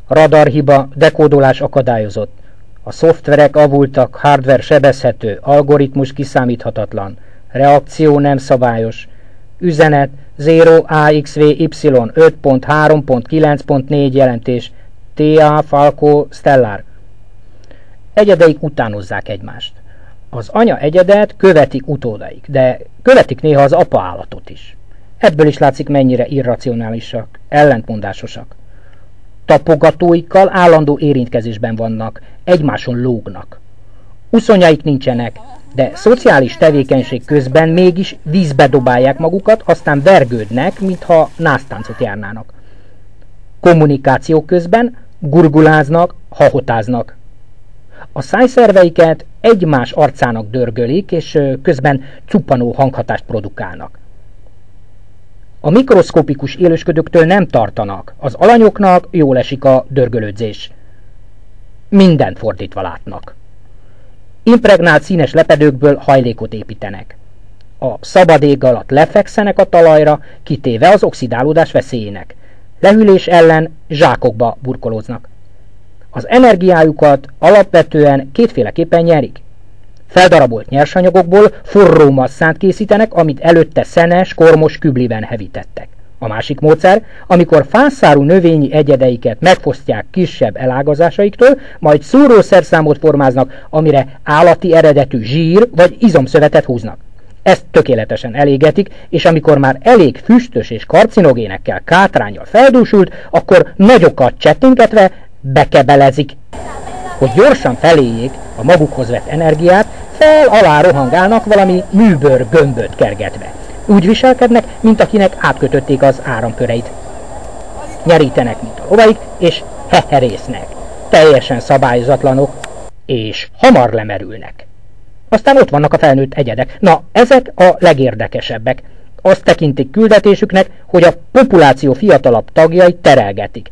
Radarhiba, dekódolás akadályozott. A szoftverek avultak, hardware sebezhető, algoritmus kiszámíthatatlan, reakció nem szabályos. Üzenet 0AXVY 5.3.9.4 jelentés TA Falco Stellar. Egyedeik utánozzák egymást. Az anya egyedet követik utódaik, de követik néha az apa állatot is. Ebből is látszik, mennyire irracionálisak, ellentmondásosak. Tapogatóikkal állandó érintkezésben vannak, egymáson lógnak. Uszonyaik nincsenek, de szociális tevékenység közben mégis vízbe dobálják magukat, aztán vergődnek, mintha násztáncot járnának. Kommunikáció közben gurguláznak, hahotáznak. A szájszerveiket egymás arcának dörgölik, és közben cuppanó hanghatást produkálnak. A mikroszkopikus élősködőktől nem tartanak, az alanyoknak jól esik a dörgölődzés. Mindent fordítva látnak. Impregnált színes lepedőkből hajlékot építenek. A szabad ég alatt lefekszenek a talajra, kitéve az oxidálódás veszélyének. Lehűlés ellen zsákokba burkolóznak. Az energiájukat alapvetően kétféleképpen nyerik. Feldarabolt nyersanyagokból forró masszát készítenek, amit előtte szenes, kormos kübliben hevítettek. A másik módszer, amikor fászárú növényi egyedeiket megfosztják kisebb elágazásaiktól, majd szúrószerszámot formáznak, amire állati eredetű zsír vagy izomszövetet húznak. Ezt tökéletesen elégetik, és amikor már elég füstös és karcinogénekkel, kátránnyal feldúsult, akkor nagyokat csettintetve bekebelezik. Hogy gyorsan feléjék a magukhoz vett energiát, fel-alá rohangálnak valami műbőr gömböt kergetve. Úgy viselkednek, mint akinek átkötötték az áramköreit. Nyerítenek, mint a lovaik, és heherésznek. Teljesen szabályozatlanok, és hamar lemerülnek. Aztán ott vannak a felnőtt egyedek. Na, ezek a legérdekesebbek. Azt tekintik küldetésüknek, hogy a populáció fiatalabb tagjait terelgetik.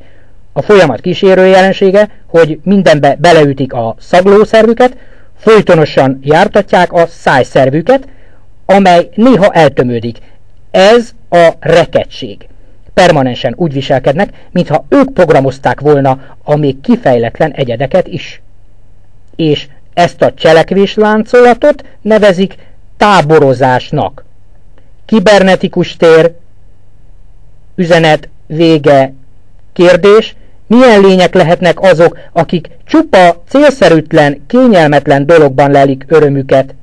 A folyamat kísérő jelensége, hogy mindenbe beleütik a szaglószervüket, folytonosan jártatják a szájszervüket, amely néha eltömődik. Ez a rekettség. Permanensen úgy viselkednek, mintha ők programozták volna a még kifejletlen egyedeket is. És ezt a cselekvésláncolatot nevezik táborozásnak. Kibernetikus tér, üzenet, vége, kérdés, milyen lények lehetnek azok, akik csupa célszerűtlen, kényelmetlen dologban lelik örömüket?